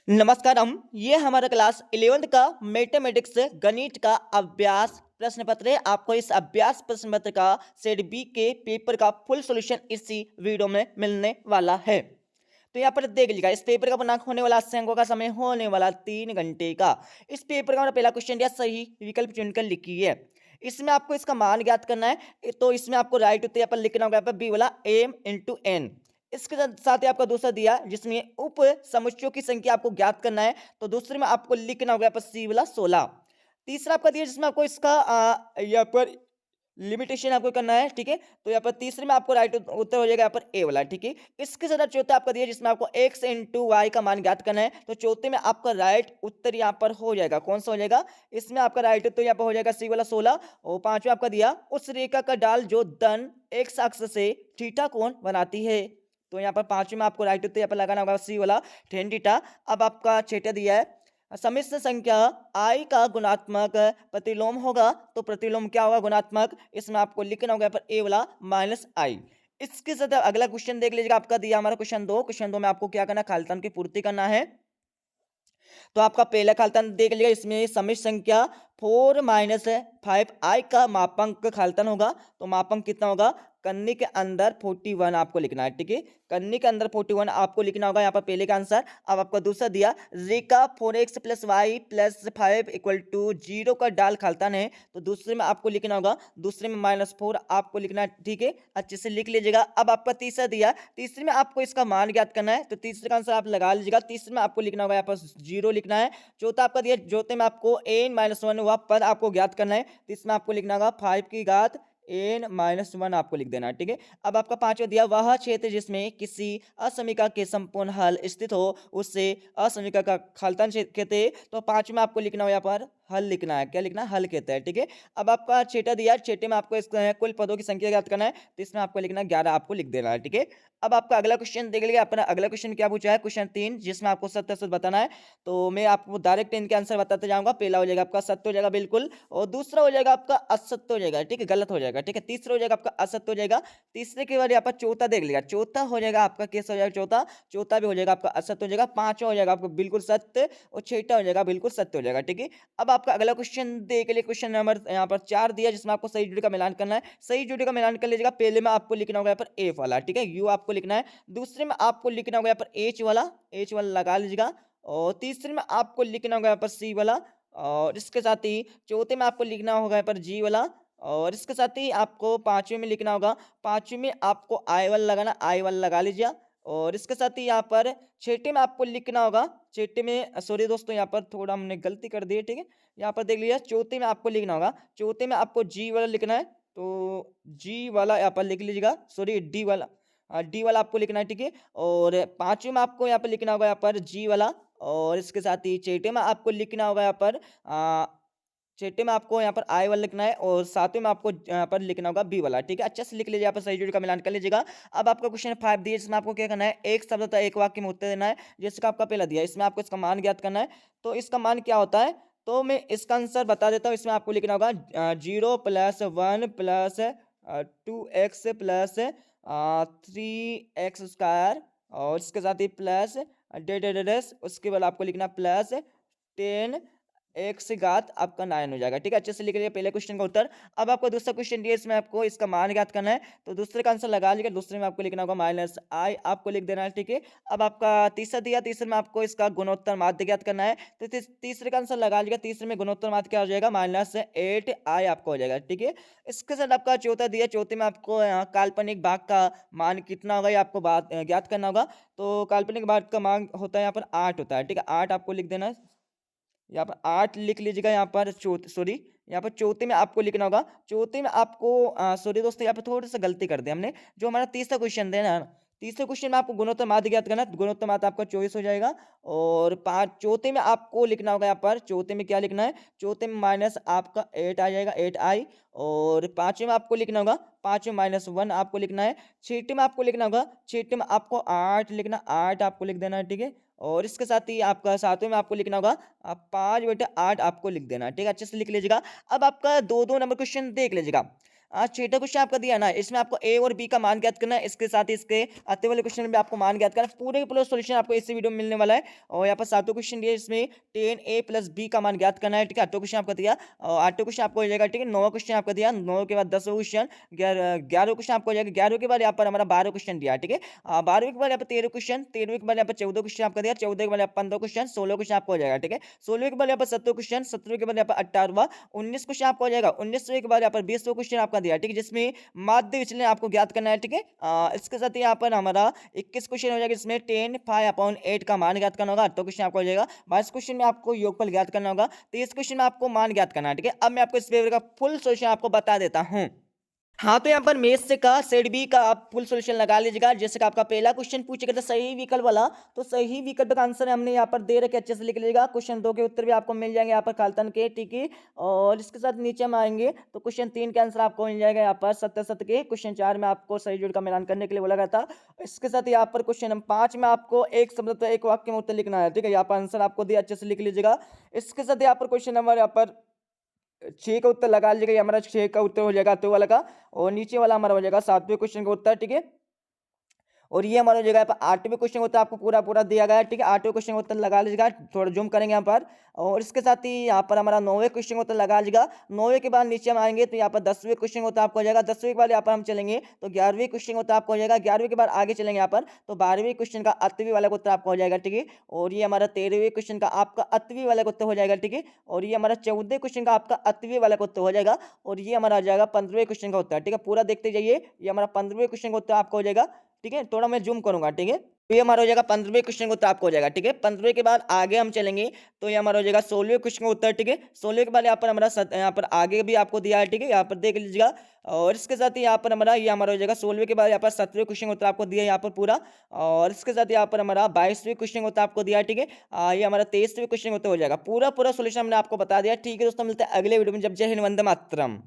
नमस्कार। ये हमारा क्लास 11th का मैथमेटिक्स गणित का अभ्यास प्रश्न पत्र है। आपको इस अभ्यास प्रश्न पत्र का सेट बी के पेपर का फुल सॉल्यूशन इसी वीडियो में मिलने वाला है। तो यहाँ पर देख लीजिएगा, इस पेपर का पूर्णांक होने वाला 80 अंकों का समय होने वाला 3 घंटे का। इस पेपर का हमारा पहला क्वेश्चन दिया, सही विकल्प चुनकर लिखिए। इसमें आपको इसका मान ज्ञात करना है। तो इसमें आपको राइट उत्तर यहाँ पर लिखना होगा, यहाँ पर बी वाला एम इंटू एन। इसके साथ ही आपका दूसरा दिया जिसमें उप समुच्चयों की संख्या आपको ज्ञात करना है। तो दूसरे में आपको लिखना होगा यहाँ पर सी वाला 16। तीसरा आपका दिया जिसमें आपको इसका यहाँ पर लिमिटेशन आपको करना है, ठीक है। तो यहाँ पर तीसरे में आपको राइट उत्तर हो जाएगा यहाँ पर ए वाला, ठीक है। इसके साथ चौथा आपका दिया जिसमें आपको एक्स इंटू वाई का मान ज्ञात करना है। तो चौथे में आपका राइट उत्तर यहाँ पर हो जाएगा, कौन सा हो जाएगा, इसमें आपका राइट उत्तर यहाँ पर हो जाएगा सी वाला 16। और पांचवा आपका दिया उस रेखा का डाल जो धन एक्स अक्ष से थीटा कोण बनाती है। तो यहाँ पर पांचवें में आपको राइट उत्तर यहाँ पर लगाना होगा सी वाला tan थीटा। अब आपका छठा दिया है सम्मिश्र संख्या i का गुणात्मक प्रतिलोम होगा। तो प्रतिलोम क्या होगा, गुणात्मक। इसमें आपको लिखना होगा यहाँ पर a वाला माइनस आई। इसके साथ अगला क्वेश्चन देख लीजिएगा, आपका दिया हमारा क्वेश्चन 2 में आपको क्या करना है, खालितान की पूर्ति करना है। तो आपका पहला खालितान देख लीजिएगा, इसमें सम्मिश्र संख्या 4 माइनस 5i का मापांक खालितान होगा। तो मापांक कितना होगा, कन्नी के अंदर 41 आपको लिखना है, ठीक है। कन्नी के अंदर 41 आपको लिखना होगा यहाँ पर पहले का आंसर। अब आपका दूसरा दिया रेखा 4x plus Y plus 5 equal to 0 का डाल खालितान है। तो दूसरे में आपको लिखना होगा, दूसरे में -4 आपको लिखना है, ठीक है, अच्छे से लिख लीजिएगा। अब आपका तीसरा दिया, तीसरे में आपको इसका मान ज्ञात करना है। तो तीसरे का आंसर आप लगा लीजिएगा, तीसरे में आपको लिखना होगा यहाँ पर 0 लिखना है। चौथा आपका दिया चौथे में आपको n-1 हुआ पद आपको ज्ञात करना है। तो इसमें आपको लिखना होगा 5 की घात n-1 आपको लिख देना है, ठीक है। अब आपका पांचवा दिया वह क्षेत्र जिसमें किसी असमीका के संपूर्ण हल स्थित हो उससे असमीका का खालितान कहते हैं। तो पांचवें आपको लिखना हो यहाँ पर हल लिखना है, क्या लिखना है, हल कहते हैं, ठीक है। अब आपका छठा दिया, छठे में आपको इसका कुल पदों की संख्या ज्ञात करना है। तो इसमें आपको लिखना है 11 आपको लिख देना है, ठीक है। अब आपका अगला क्वेश्चन देख लीजिए, अपना अगला क्वेश्चन क्या पूछा है, क्वेश्चन 3 जिसमें आपको सत्य सत्य बताना है। तो मैं आपको डायरेक्ट इनके आंसर बताते जाऊंगा। पहला हो जाएगा आपका सत्य हो जाएगा बिल्कुल, और दूसरा हो जाएगा आपका असत्य हो जाएगा, ठीक है, गलत हो जाएगा, ठीक है। तीसरा हो जाएगा आपका असत्य हो जाएगा। तीसरे के बाद यहाँ पर चौथा देख लिया, चौथा हो जाएगा आपका कैसा हो जाएगा, चौथा चौथा भी हो जाएगा आपका असत्य हो जाएगा। पांचवा हो जाएगा आपका बिल्कुल सत्य, और छठा हो जाएगा बिल्कुल सत्य हो जाएगा, ठीक है। अब आपका अगला क्वेश्चन देख लिए, क्वेश्चन नंबर यहाँ पर 4 दिया जिसमें आपको सही जोड़ी का मिलान करना है। सही जोड़ी का मिलान कर लीजिएगा। पहले में आपको लिखना होगा यहाँ पर एफ वाला, ठीक है, यू आपको लिखना है। दूसरे में आपको लिखना होगा यहाँ पर एच वाला लगा लीजिएगा। और तीसरे में आपको लिखना होगा यहाँ पर सी वाला। और इसके साथ ही चौथे में आपको लिखना होगा यहाँ पर जी वाला। और इसके साथ ही आपको पांचवें में लिखना होगा, पांचवें में आपको आई वाला लगाना, आई वाला लगा लीजिए। और इसके साथ ही यहाँ पर छठे में आपको लिखना होगा, छठे में सॉरी दोस्तों यहाँ पर थोड़ा हमने गलती कर दी है, ठीक है। यहाँ पर देख लीजिए चौथे में आपको लिखना होगा, चौथे में आपको जी वाला लिखना है। तो जी वाला यहाँ पर लिख लीजिएगा, सॉरी डी वाला, डी वाला आपको लिखना है, ठीक है। और पांचवें में आपको यहाँ पर लिखना होगा यहाँ पर जी वाला। और इसके साथ ही छठे में आपको लिखना होगा यहाँ पर छठे में आपको यहाँ पर आई वाला लिखना है। और सातवें में आपको यहाँ पर लिखना होगा बी वाला, ठीक है, अच्छे से लिख लीजिए, यहाँ पर सही जोड़ी का मिलान कर लीजिएगा। अब आपका क्वेश्चन 5 दिया जिसमें आपको क्या करना है, एक शब्द तथा एक वाक्य में उत्तर देना है। जैसे कि आपका पहला दिया, इसमें आपको इसका मान ज्ञात करना है। तो इसका मान क्या होता है, तो मैं इसका आंसर बता देता हूँ। इसमें आपको लिखना होगा 0 + 1 + 2x + 3x²। और इसके साथ ही प्लस डेडेडेस, उसके बाद आपको लिखना प्लस 10 एक्स घात आपका 9 हो जाएगा, ठीक है, अच्छे से लिख लीजिए पहले क्वेश्चन का उत्तर। अब आपको दूसरा क्वेश्चन दिया, इसमें आपको इसका मान ज्ञात करना है। तो दूसरे का आंसर लगा लीजिएगा, दूसरे में आपको लिखना होगा -i आपको लिख देना है, ठीक है। अब आपका तीसरा दिया, तीसरे में आपको इसका गुणोत्तर माध्य ज्ञात करना है। तो तीसरे का आंसर लगा लीजिएगा, तीसरे में गुणोत्तर माध्य क्या हो जाएगा, -8i आपको हो जाएगा, ठीक है। इसके साथ आपका चौथा दिया, चौथे में आपको काल्पनिक भाग का मान कितना होगा ये आपको बात ज्ञात करना होगा। तो काल्पनिक भाग का मान होता है यहाँ पर 8 होता है, ठीक है, 8 आपको लिख देना है। यहाँ पर 8 लिख लीजिएगा। यहाँ पर सॉरी यहाँ पर चौथे में आपको लिखना होगा, चौथे में आपको सॉरी दोस्तों यहाँ पर थोड़ा सा गलती कर दी हमने। जो हमारा तीसरा क्वेश्चन देना, तीसरे क्वेश्चन में आपको गुणोत्तर माध्य ज्ञात करना है। तो गुणोत्तर माध्य आपका 24 हो जाएगा। और पाँच चौथे में आपको लिखना होगा, यहाँ पर चौथे में क्या लिखना है, चौथे में माइनस आपका 8 आ जाएगा, 8i। और पांचवें में आपको लिखना होगा, पांचवें -1 आपको लिखना है। छठे में आपको लिखना होगा, छठे में आपको 8 लिखना, 8 आपको लिख देना है, ठीक है। और इसके साथ ही आपका सातवें में आपको लिखना होगा, आप 5/8 आपको लिख देना है, ठीक है, अच्छे से लिख लीजिएगा। अब आपका 2-2 नंबर क्वेश्चन देख लीजिएगा। छठा क्वेश्चन आपका दिया ना, इसमें आपको ए और बी का मान ज्ञात करना है। इसके साथ ही इसके आते वाले क्वेश्चन में भी आपको मान ज्ञात करना है। पूरे का पूरा सॉल्यूशन आपको इसी वीडियो में मिलने वाला है। और यहाँ पर सातों क्वेश्चन दिए, इसमें 10a प्लस बी का मान ज्ञात करना है। ठीक है, आठों क्वेश्चन आपको दिया और आठों क्वेश्चन आपको हो जाएगा। ठीक है, 9वां क्वेश्चन आपका दिया, 9 के बाद 10वां क्वेश्चन, 11वां क्वेश्चन आपको हो जाएगा। 11 के बाद यहाँ पर हमारा 12 क्वेश्चन दिया। ठीक है, 12वें के बाद यहाँ पर 13 क्वेश्चन, 13वें के बाद यहाँ पर 14 क्वेश्चन आपका दिया, 14 के बाद यहाँ पर 15 क्वेश्चन, 16 क्वेश्चन आपको हो जाएगा। ठीक है, 16वें के बाद यहाँ पर 17 क्वेश्चन, 17वें के बाद यहाँ पर 18वां, 19 क्वेश्चन आपको हो जाएगा। 19वें के बाद यहाँ पर 20वां क्वेश्चन आपका दिया। ठीक है, जिसमें माध्य विचलन आपको ज्ञात करना है। ठीक है, इसके साथ ही यहाँ पर हमारा 21 क्वेश्चन हो जाएगा, इसमें 10 5/8 का मान ज्ञात करना होगा। तो क्वेश्चन आपको हो जाएगा। 22 क्वेश्चन में आपको योगफल ज्ञात करना होगा। 23 क्वेश्चन में आपको मान ज्ञात करना है। ठीक है, अब मैं आपको इस पेपर का फुल सॉल्यूशन आपको बता देता हूँ। हाँ, तो यहाँ पर मेष से का सेट बी का आप फुल सॉल्यूशन लगा लीजिएगा। जैसे कि आपका पहला क्वेश्चन पूछेगा था सही विकल्प वाला, तो सही विकल्प का आंसर हमने यहाँ पर दे रखे, अच्छे से लिख लीजिएगा। क्वेश्चन 2 के उत्तर भी आपको मिल जाएंगे यहाँ पर खालतन के। ठीक है, और इसके साथ नीचे हम आएंगे तो क्वेश्चन 3 के आंसर आपको मिल जाएगा यहाँ पर सत्य सत्य के। क्वेश्चन 4 में आपको सही जोड़ का मिलान करने के लिए बोला गया था। इसके साथ यहाँ पर क्वेश्चन नंबर 5 में आपको एक शब्द तो एक वाक्य में उत्तर लिखना है। ठीक है, यहाँ पर आंसर आपको दिया, अच्छे से लिख लीजिएगा। इसके साथ यहाँ पर क्वेश्चन नंबर यहाँ पर 6 का उत्तर लगा लीजिएगा। ये हमारा 6 का उत्तर हो जाएगा तो वाला का, और नीचे वाला हमारा हो जाएगा 7वें क्वेश्चन का उत्तर। ठीक है, और ये हमारा हो जाएगा यहाँ पर 8वें क्वेश्चन का उत्तर आपको पूरा पूरा दिया गया है। ठीक है, 8वें क्वेश्चन का उत्तर लगा लीजिएगा, थोड़ा जूम करेंगे यहाँ पर। और इसके साथ ही यहाँ पर हमारा 9वें क्वेश्चन का उत्तर लगा लीजिएगा। 9वें के बाद नीचे हम आएंगे तो यहाँ पर 10वें क्वेश्चन का उत्तर आपको हो जाएगा। 10वें के बाद यहाँ पर हम चलेंगे तो 11वें क्वेश्चन का उत्तर आपको हो जाएगा। 11वें के बाद आगे चलेंगे यहाँ पर तो 12वें क्वेश्चन का 8वीं वाला का उत्तर आपको हो जाएगा। ठीक है, और ये हमारा 13वें क्वेश्चन का आपका 8वीं वाला का उत्तर हो जाएगा। ठीक है, और ये हमारा 14वें क्वेश्चन का आपका 8वीं वाला का उत्तर हो जाएगा। और ये हमारा आ जाएगा 15वें क्वेश्चन का उत्तर। ठीक है, पूरा देखते जाइए, ये हमारा 15वें क्वेश्चन का उत्तर आपको हो जाएगा। ठीक है, थोड़ा मैं जूम करूंगा। ठीक है, तो ये हमारा हो जाएगा 15वें क्वेश्चन का उत्तर आपको हो जाएगा। ठीक है, 15वें के बाद आगे हम चलेंगे तो ये हमारा हो जाएगा 16वें क्वेश्चन का उत्तर। ठीक है, 16वें के बाद यहाँ पर हमारा यहाँ पर आगे भी आपको दिया है। ठीक है, यहाँ पर देख लीजिएगा। और इसके साथ ही यहाँ पर हमारा ये हमारा हो जाएगा 16वें के बाद यहाँ पर 17वें क्वेश्चन का उत्तर आपको दिया है यहाँ पर पूरा। और इसके साथ यहाँ पर हमारा 22वें क्वेश्चन का उत्तर आपको दिया है। ठीक है, ये हमारा 23वें क्वेश्चन का उत्तर हो जाएगा। पूरा पूरा सोल्यूशन हमने आपको बता दिया। ठीक है दोस्तों, मिलते हैं अगले वीडियो में। जब जय हिंद, वंदे मातरम।